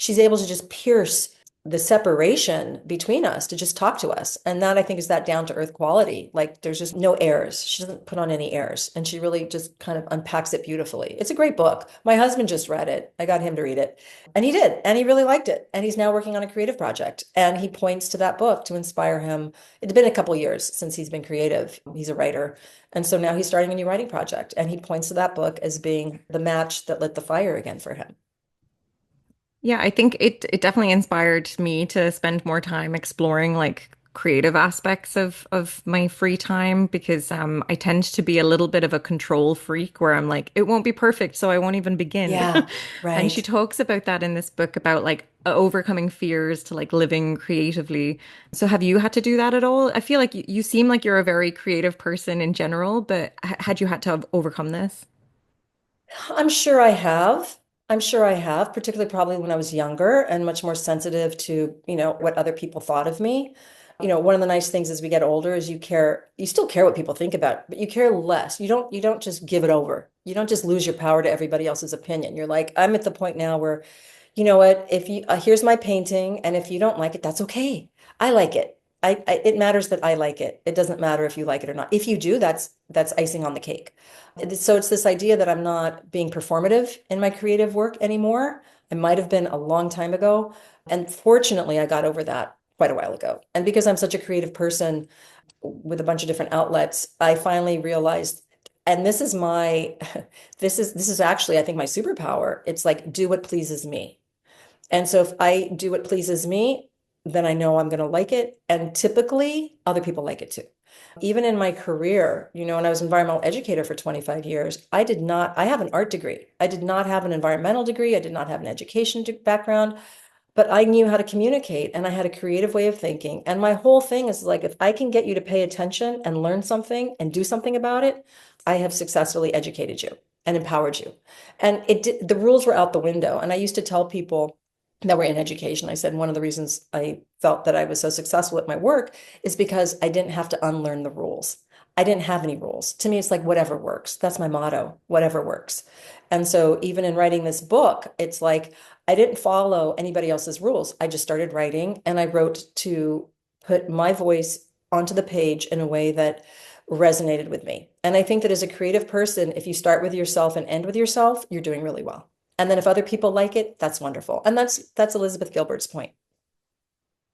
she's able to just pierce the separation between us to just talk to us. And that I think is that down to earth quality. Like there's just no airs. She doesn't put on any airs and she really just kind of unpacks it beautifully. It's a great book. My husband just read it. I got him to read it. And he did, and he really liked it. And he's now working on a creative project. And he points to that book to inspire him. It's been a couple years since he's been creative. He's a writer. And so now he's starting a new writing project. And he points to that book as being the match that lit the fire again for him. Yeah, I think it definitely inspired me to spend more time exploring like creative aspects of my free time because I tend to be a little bit of a control freak where I'm like, it won't be perfect, so I won't even begin. Yeah, And she right. talks about that in this book about like overcoming fears to like living creatively. So have you had to do that at all? I feel like you seem like you're a very creative person in general, but had you had to have overcome this? I'm sure I have. I'm sure I have, particularly probably when I was younger and much more sensitive to, what other people thought of me. One of the nice things as we get older is you still care what people think about, but you care less. You don't just give it over. You don't just lose your power to everybody else's opinion. You're like, I'm at the point now where, you know what, if you here's my painting, and if you don't like it, that's okay. I like it. It matters that I like it. It doesn't matter if you like it or not. If you do, that's icing on the cake. So it's this idea that I'm not being performative in my creative work anymore. I might have been a long time ago. And fortunately, I got over that quite a while ago. And because I'm such a creative person with a bunch of different outlets, I finally realized, and this is my, this is actually, I think, my superpower. It's like, do what pleases me. And so if I do what pleases me, then I know I'm going to like it. And typically, other people like it too. Even in my career, when I was an environmental educator for 25 years, I have an art degree. I did not have an environmental degree. I did not have an education background, but I knew how to communicate and I had a creative way of thinking. And my whole thing is like, if I can get you to pay attention and learn something and do something about it, I have successfully educated you and empowered you. And the rules were out the window. And I used to tell people that were in education, I said, one of the reasons I felt that I was so successful at my work is because I didn't have to unlearn the rules. I didn't have any rules. To me, it's like whatever works. That's my motto, whatever works. And so even in writing this book, it's like I didn't follow anybody else's rules. I just started writing and I wrote to put my voice onto the page in a way that resonated with me. And I think that as a creative person, if you start with yourself and end with yourself, you're doing really well. And then if other people like it, that's wonderful. And that's Elizabeth Gilbert's point.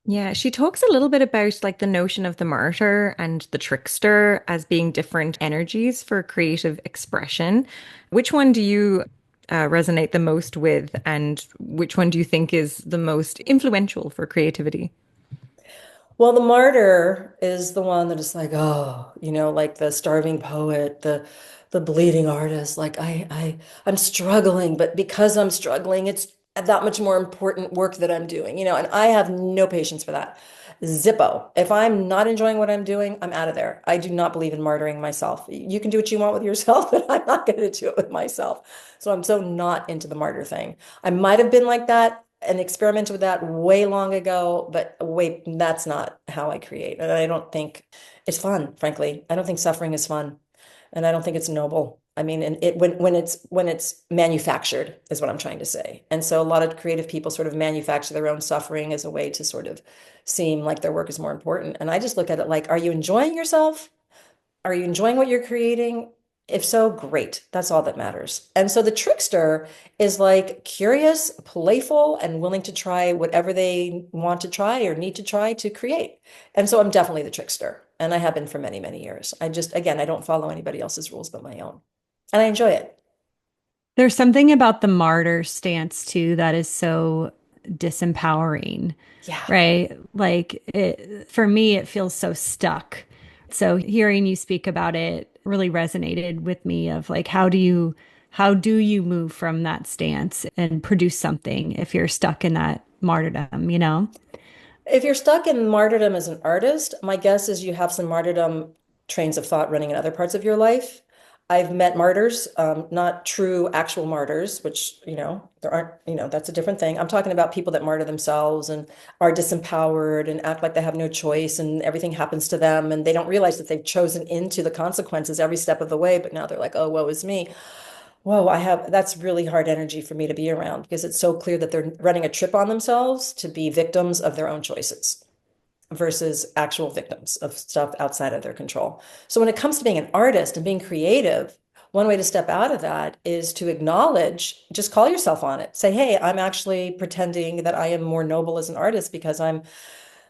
Yeah, she talks a little bit about like the notion of the martyr and the trickster as being different energies for creative expression. Which one do you resonate the most with, and which one do you think is the most influential for creativity? Well, the martyr is the one that is like, oh, like the starving poet, the bleeding artist. Like I'm struggling, but because I'm struggling, it's that much more important work that I'm doing, and I have no patience for that. Zippo. If I'm not enjoying what I'm doing, I'm out of there. I do not believe in martyring myself. You can do what you want with yourself, but I'm not going to do it with myself. So I'm so not into the martyr thing. I might have been like that and experimented with that way long ago, but wait, that's not how I create. And I don't think it's fun, frankly. I don't think suffering is fun. And I don't think it's noble. I mean, and when it's manufactured is what I'm trying to say. And so a lot of creative people sort of manufacture their own suffering as a way to sort of seem like their work is more important. And I just look at it like, are you enjoying yourself? Are you enjoying what you're creating? If so, great. That's all that matters. And so the trickster is like curious, playful, and willing to try whatever they want to try or need to try to create. And so I'm definitely the trickster. And I have been for many, many years. Again, I don't follow anybody else's rules but my own. And I enjoy it. There's something about the martyr stance too that is so disempowering, Yeah. right? For me, it feels so stuck. So hearing you speak about it really resonated with me of like, how do you move from that stance and produce something if you're stuck in that martyrdom, you know? If you're stuck in martyrdom as an artist, my guess is you have some martyrdom trains of thought running in other parts of your life. I've met martyrs, not true actual martyrs, which, there aren't, that's a different thing. I'm talking about people that martyr themselves and are disempowered and act like they have no choice and everything happens to them. And they don't realize that they've chosen into the consequences every step of the way. But now they're like, oh, woe is me. Whoa, that's really hard energy for me to be around because it's so clear that they're running a trip on themselves to be victims of their own choices versus actual victims of stuff outside of their control. So when it comes to being an artist and being creative, one way to step out of that is to acknowledge, just call yourself on it. Say, hey, I'm actually pretending that I am more noble as an artist because I'm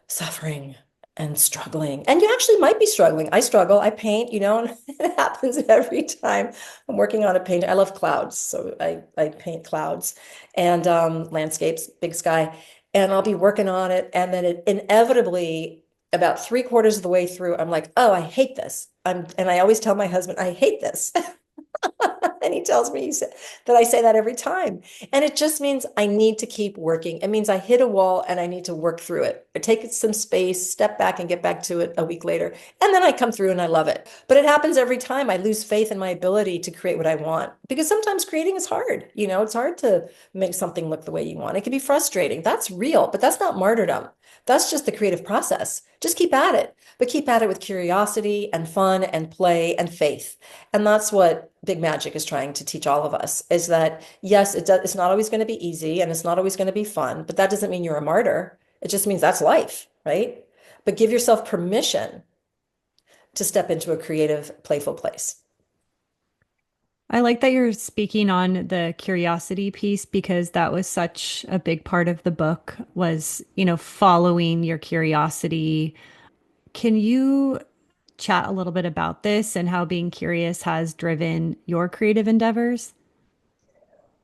suffering and struggling. And you actually might be struggling. I struggle. I paint, and it happens every time I'm working on a painting. I love clouds. So I paint clouds and landscapes, big sky. And I'll be working on it. And then it inevitably, about three-quarters of the way through, I'm like, oh, I hate this. And I always tell my husband, I hate this. And he tells me that I say that every time. And it just means I need to keep working. It means I hit a wall and I need to work through it. I take some space, step back and get back to it a week later. And then I come through and I love it. But it happens every time. I lose faith in my ability to create what I want because sometimes creating is hard. It's hard to make something look the way you want. It can be frustrating. That's real, but that's not martyrdom. That's just the creative process. Just keep at it, but keep at it with curiosity and fun and play and faith. And that's what Big Magic is trying to teach all of us is that, yes, it's not always going to be easy and it's not always going to be fun, but that doesn't mean you're a martyr. It just means that's life, right? But give yourself permission to step into a creative, playful place. I like that you're speaking on the curiosity piece because that was such a big part of the book was, following your curiosity. Can you chat a little bit about this and how being curious has driven your creative endeavors?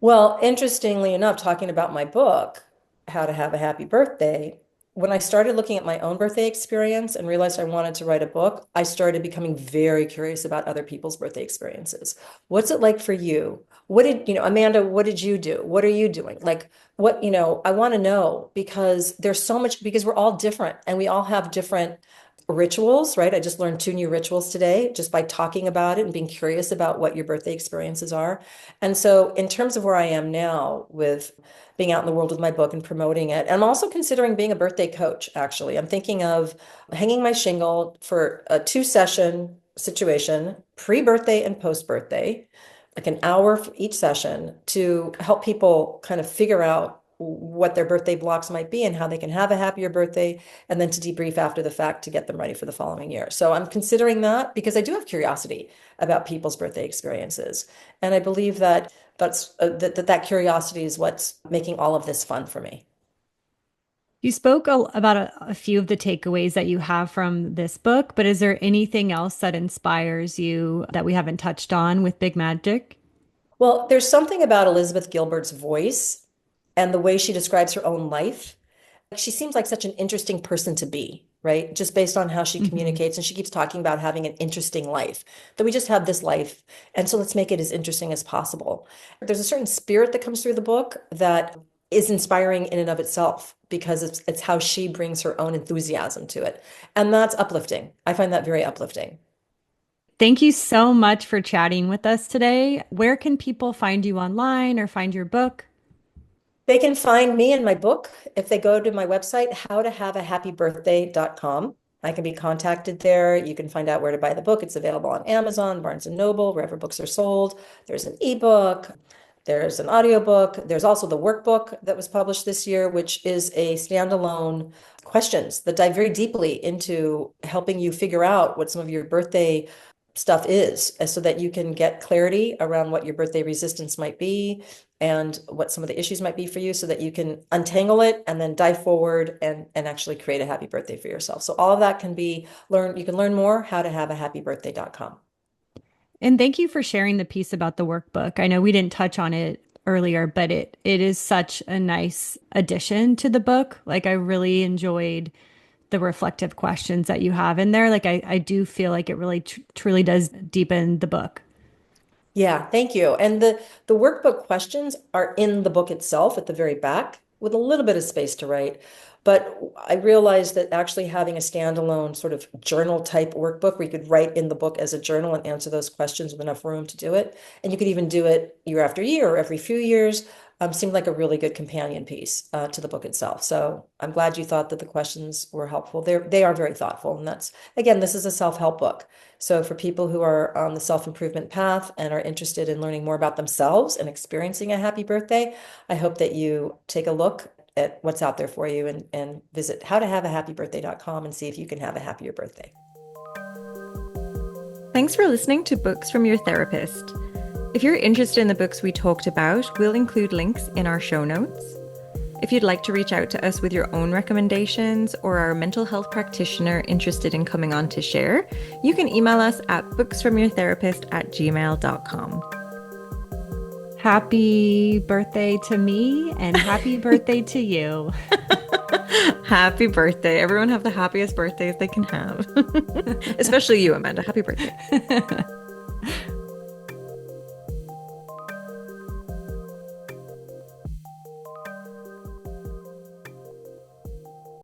Well, interestingly enough, talking about my book, How to Have a Happy Birthday, when I started looking at my own birthday experience and realized I wanted to write a book, I started becoming very curious about other people's birthday experiences. What's it like for you? Amanda, what did you do? What are you doing? Like, I want to know because there's so much, because we're all different and we all have different rituals, right? I just learned 2 new rituals today just by talking about it and being curious about what your birthday experiences are. And so, in terms of where I am now with being out in the world with my book and promoting it, I'm also considering being a birthday coach, actually. I'm thinking of hanging my shingle for a 2-session situation, pre-birthday and post-birthday, like an hour for each session to help people kind of figure out what their birthday blocks might be and how they can have a happier birthday, and then to debrief after the fact to get them ready for the following year. So I'm considering that because I do have curiosity about people's birthday experiences. And I believe that that curiosity is what's making all of this fun for me. You spoke about a few of the takeaways that you have from this book, but is there anything else that inspires you that we haven't touched on with Big Magic? Well, there's something about Elizabeth Gilbert's voice and the way she describes her own life. She seems like such an interesting person to be, right? Just based on how she Mhm. communicates. And she keeps talking about having an interesting life, that we just have this life. And so let's make it as interesting as possible. There's a certain spirit that comes through the book that is inspiring in and of itself because it's how she brings her own enthusiasm to it. And that's uplifting. I find that very uplifting. Thank you so much for chatting with us today. Where can people find you online or find your book? They can find me and my book if they go to my website, howtohaveahappybirthday.com. I can be contacted there. You can find out where to buy the book. It's available on Amazon, Barnes and Noble, wherever books are sold. There's an ebook, there's an audiobook. There's also the workbook that was published this year, which is a standalone questions that dive very deeply into helping you figure out what some of your birthday stuff is, so that you can get clarity around what your birthday resistance might be and what some of the issues might be for you so that you can untangle it and then dive forward and actually create a happy birthday for yourself. So all of that can be learned. You can learn more howtohaveahappybirthday.com. And thank you for sharing the piece about the workbook. I know we didn't touch on it earlier, but it is such a nice addition to the book. Like I really enjoyed the reflective questions that you have in there. Like I do feel like it really truly does deepen the book. Yeah, thank you. And the workbook questions are in the book itself at the very back with a little bit of space to write. But I realized that actually having a standalone sort of journal type workbook where you could write in the book as a journal and answer those questions with enough room to do it. And you could even do it year after year or every few years, seemed like a really good companion piece to the book itself. So I'm glad you thought that the questions were helpful. They are very thoughtful. And that's, again, this is a self-help book. So for people who are on the self-improvement path and are interested in learning more about themselves and experiencing a happy birthday, I hope that you take a look at what's out there for you and visit howtohaveahappybirthday.com and see if you can have a happier birthday. Thanks for listening to Books from Your Therapist. If you're interested in the books we talked about, we'll include links in our show notes. If you'd like to reach out to us with your own recommendations or are a mental health practitioner interested in coming on to share, you can email us at booksfromyourtherapist@gmail.com. Happy birthday to me and happy birthday to you. Happy birthday. Everyone have the happiest birthdays they can have. Especially you, Amanda. Happy birthday.